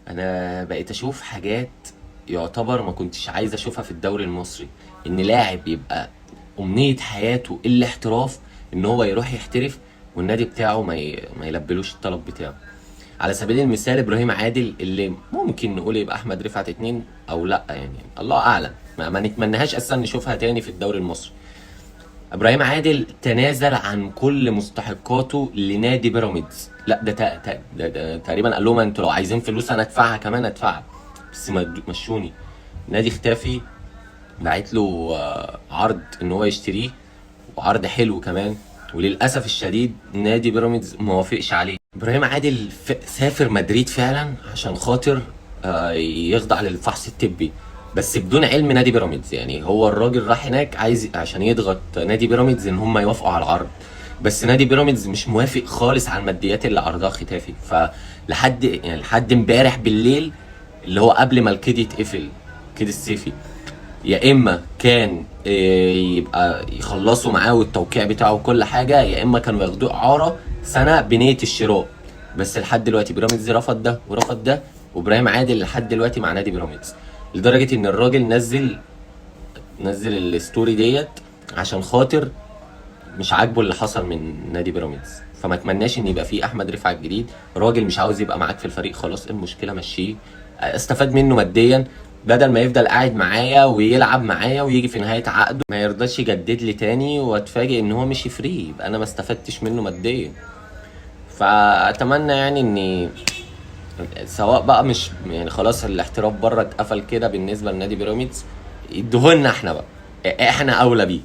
انا بقيت اشوف حاجات يعتبر ما كنتش عايز اشوفها في الدوري المصري. ان لاعب يبقى امنية حياته الاحتراف، ان هو يروح يحترف والنادي بتاعه ما يلبلوش الطلب بتاعه. على سبيل المثال ابراهيم عادل، اللي ممكن نقول يبقى احمد رفعت اتنين او لا، يعني الله اعلم، ما نتمناهاش اصلا نشوفها تاني في الدوري المصري. ابراهيم عادل تنازل عن كل مستحقاته لنادي بيراميدز. لا ده تقريبا قال لهم انتوا لو عايزين فلوس انا ادفعها، كمان ادفعها، بس مشوني. نادي اختافي بعت له عرض ان هو يشتريه، وعرض حلو كمان، وللاسف الشديد نادي بيراميدز ما وافقش عليه. ابراهيم عادل سافر مدريد فعلا عشان خاطر يخضع للفحص الطبي، بس بدون علم نادي بيراميدز. يعني هو الراجل راح هناك عايز عشان يضغط نادي بيراميدز ان هم يوافقوا على العرض، بس نادي بيراميدز مش موافق خالص على الماديات اللي عرضها ختافي. لحد امبارح بالليل، اللي هو قبل ما الكيد يتقفل، كيد السيفي، يا اما كان يبقى يخلصوا معاه والتوقيع بتاعه وكل حاجه، يا اما كانوا ياخدوه اعاره سنه بنيه الشراء. بس لحد دلوقتي بيراميدز رفض ده ورفض ده، وابراهيم عادل لحد دلوقتي مع نادي بيراميدز، لدرجه ان الراجل نزل الستوري ديت عشان خاطر مش عاجبه اللي حصل من نادي بيراميدز. فما اتمناش ان يبقى فيه احمد رفعت الجديد. راجل مش عاوز يبقى معاك في الفريق، خلاص المشكله مشيه، استفاد منه ماديا، بدل ما يفضل قاعد معايا ويلعب معايا ويجي في نهايه عقده ما يرضاش يجدد لي تاني، واتفاجئ ان هو مشي فري، يبقى انا ما استفدتش منه ماديا. فاتمنى يعني اني سواء بقى مش يعني خلاص الاحتراف بره اتقفل كده بالنسبه لنادي بيراميدز، يديهولنا احنا بقى، احنا اولى بيه.